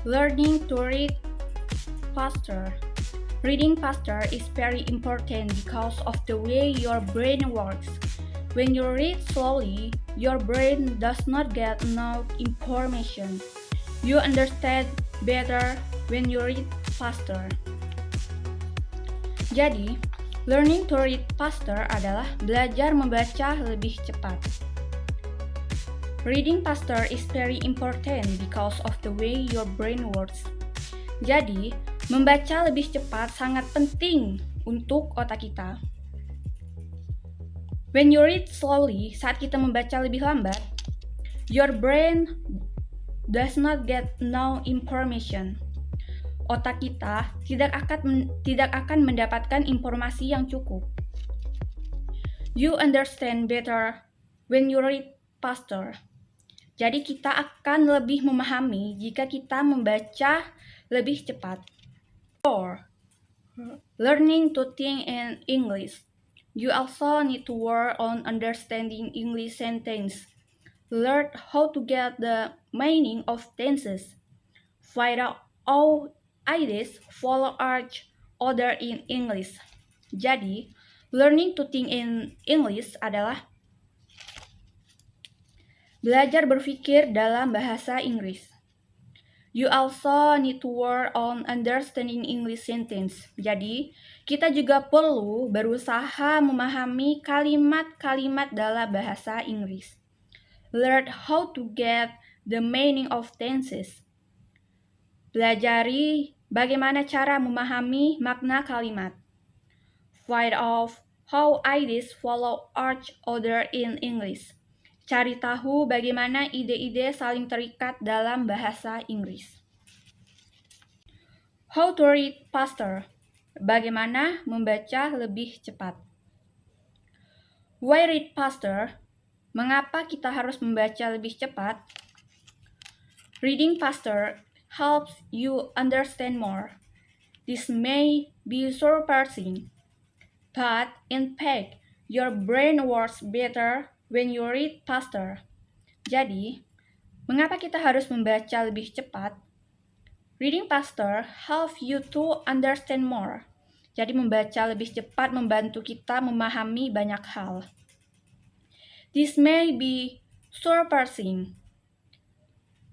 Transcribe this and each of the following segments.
Learning to read faster. Reading faster is very important because of the way your brain works. When you read slowly, your brain does not get enough information. You understand better when you read faster. Jadi, learning to read faster adalah belajar membaca lebih cepat. Reading faster is very important because of the way your brain works. Jadi, membaca lebih cepat sangat penting untuk otak kita. When you read slowly, saat kita membaca lebih lambat, your brain does not get no information. Otak kita tidak akan mendapatkan informasi yang cukup. You understand better when you read faster. Jadi kita akan lebih memahami jika kita membaca lebih cepat. 4. Learning to think in English. You also need to work on understanding English sentence. Learn how to get the meaning of tenses. Find out how ideas follow each other in English. Jadi, learning to think in English adalah belajar berpikir dalam bahasa Inggris. You also need to work on understanding English sentence. Jadi, kita juga perlu berusaha memahami kalimat-kalimat dalam bahasa Inggris. Learn how to get the meaning of tenses. Pelajari bagaimana cara memahami makna kalimat. Find out how ideas follow each other in English. Cari tahu bagaimana ide-ide saling terikat dalam bahasa Inggris. How to read faster. Bagaimana membaca lebih cepat. Why read faster? Mengapa kita harus membaca lebih cepat? Reading faster helps you understand more. This may be surprising, but in fact, your brain works better when you read faster. Jadi, mengapa kita harus membaca lebih cepat? Reading faster helps you to understand more. Jadi, membaca lebih cepat membantu kita memahami banyak hal. This may be surprising.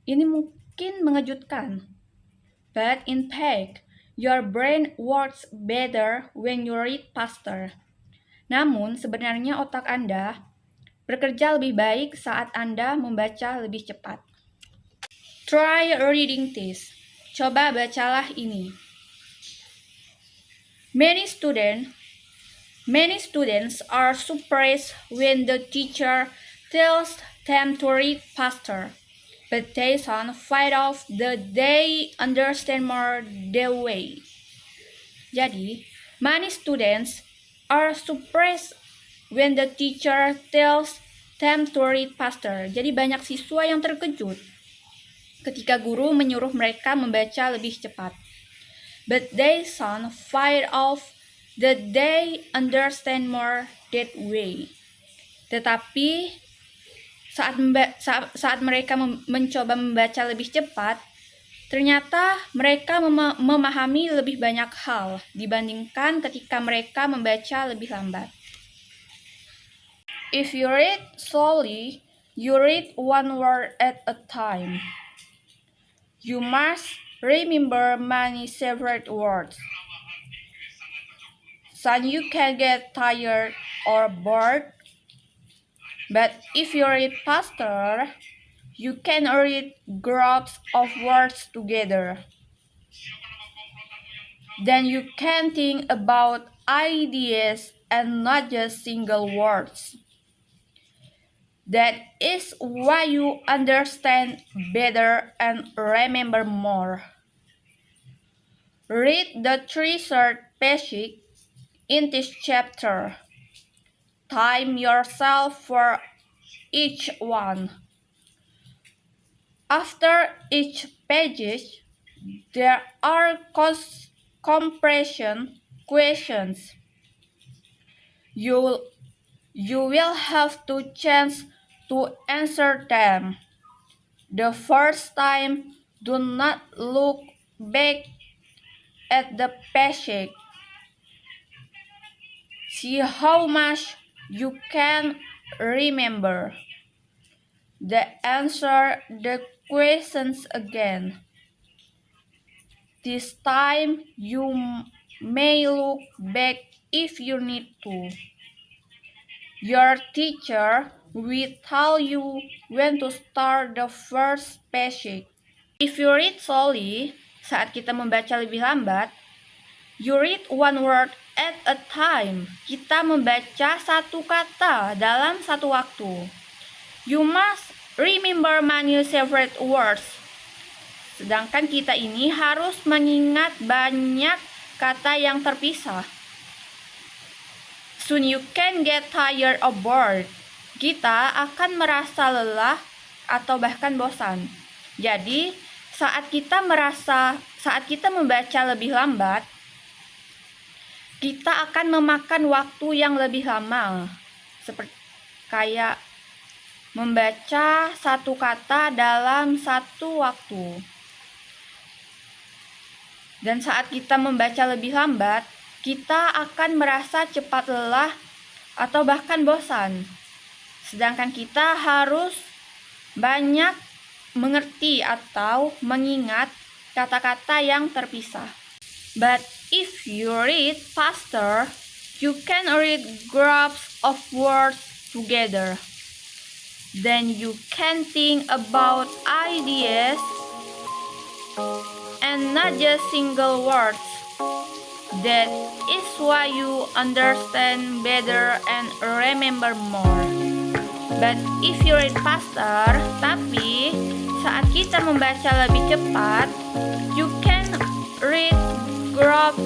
Ini mungkin mengejutkan. But in fact, your brain works better when you read faster. Namun, sebenarnya otak Anda bekerja lebih baik saat Anda membaca lebih cepat. Try reading this. Coba bacalah ini. Many students are surprised when the teacher tells them to read faster, but they soon find out that they understand more the way. Jadi, many students are surprised when the teacher tells them to read faster. Jadi banyak siswa yang terkejut ketika guru menyuruh mereka membaca lebih cepat. But they soon find out that they understand more that way. Tetapi saat mereka mencoba membaca lebih cepat, ternyata mereka memahami lebih banyak hal dibandingkan ketika mereka membaca lebih lambat. If you read slowly, you read one word at a time. You must remember many separate words. So you can get tired or bored. But if you read faster, you can read groups of words together. Then you can think about ideas and not just single words. That is why you understand better and remember more. Read the 3 short passages in this chapter. Time yourself for each one. After each page, there are comprehension questions. You will have to chance to answer them. The first time, do not look back at the passage. See how much you can remember. Answer the questions again. This time you may look back if you need to. Your teacher will tell you when to start the first passage. If you read slowly, saat kita membaca lebih lambat, you read one word at a time. Kita membaca satu kata dalam satu waktu. You must remember many separate words. Sedangkan kita ini harus mengingat banyak kata yang terpisah. Soon you can get tired or bored. Kita akan merasa lelah atau bahkan bosan. Jadi, saat kita membaca lebih lambat, kita akan memakan waktu yang lebih lama. Seperti kayak membaca satu kata dalam satu waktu. Dan saat kita membaca lebih lambat, kita akan merasa cepat lelah atau bahkan bosan. Sedangkan kita harus banyak mengerti atau mengingat kata-kata yang terpisah. But if you read faster, you can read groups of words together. Then you can think about ideas and not just single words. That is why you understand better and remember more. But if you read faster, tapi saat kita membaca lebih cepat, you can read groups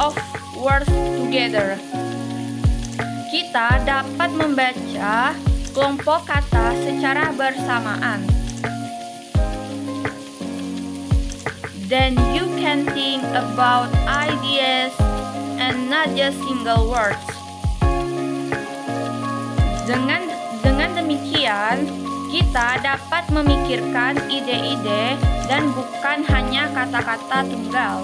of words together. Kita dapat membaca kelompok kata secara bersamaan. Then you can think about ideas and not just single words. Dengan demikian, kita dapat memikirkan ide-ide dan bukan hanya kata-kata tunggal.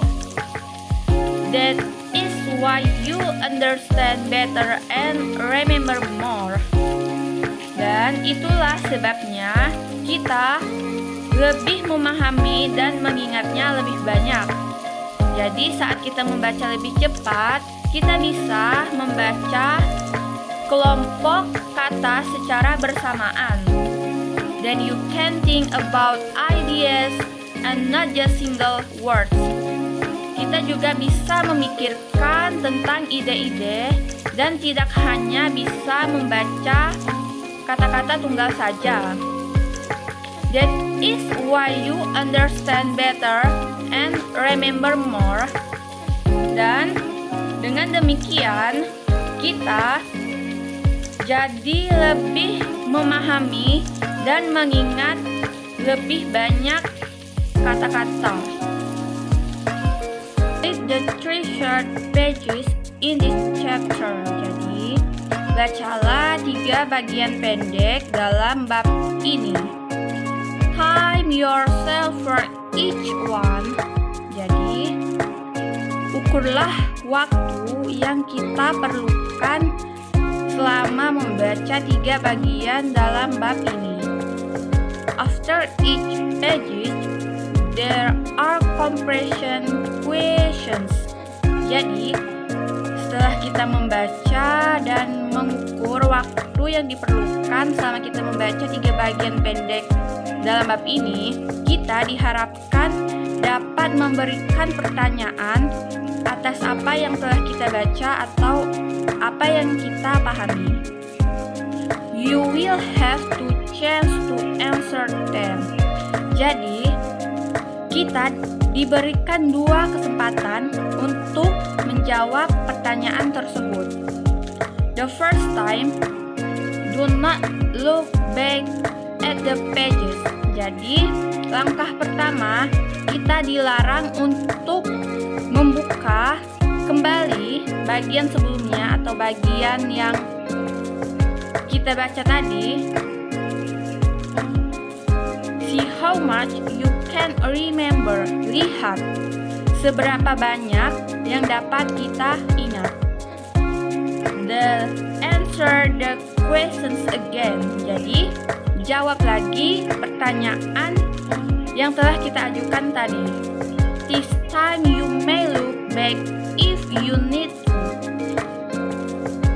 That is why you understand better and remember more. Dan itulah sebabnya kita lebih memahami dan mengingatnya lebih banyak. Jadi saat kita membaca lebih cepat, kita bisa membaca kelompok kata secara bersamaan. Then you can think about ideas and not just single words. Kita juga bisa memikirkan tentang ide-ide dan tidak hanya bisa membaca kata-kata tunggal saja. That is why you understand better and remember more. Dan dengan demikian, kita jadi lebih memahami dan mengingat lebih banyak kata-kata. Read the 3 short pages in this chapter. Jadi, bacalah 3 bagian pendek dalam bab ini. Time yourself for each one. Jadi, ukurlah waktu yang kita perlukan selama membaca 3 bagian dalam bab ini. After each page, there are comprehension questions. Jadi, setelah kita membaca dan mengukur waktu yang diperlukan selama kita membaca 3 bagian pendek dalam bab ini, kita diharapkan dapat memberikan pertanyaan atas apa yang telah kita baca atau apa yang kita pahami. You will have to chance to answer them. Jadi, kita diberikan 2 kesempatan untuk menjawab pertanyaan tersebut. The first time, do not look back at the pages. Jadi, langkah pertama, kita dilarang untuk membuka kembali bagian sebelumnya atau bagian yang kita baca tadi. See how much you can remember. Lihat seberapa banyak yang dapat kita ingat. Answer the questions again. Jadi, jawab lagi pertanyaan yang telah kita ajukan tadi. This time you may look back if you need to.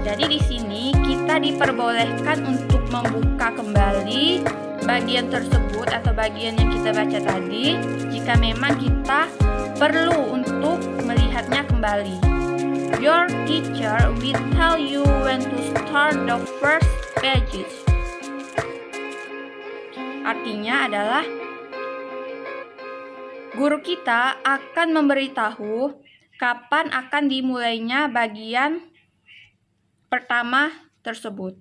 Jadi di sini kita diperbolehkan untuk membuka kembali bagian tersebut atau bagian yang kita baca tadi jika memang kita perlu untuk melihatnya kembali. Your teacher will tell you when to start the first pages. Artinya adalah guru kita akan memberitahu kapan akan dimulainya bagian pertama tersebut.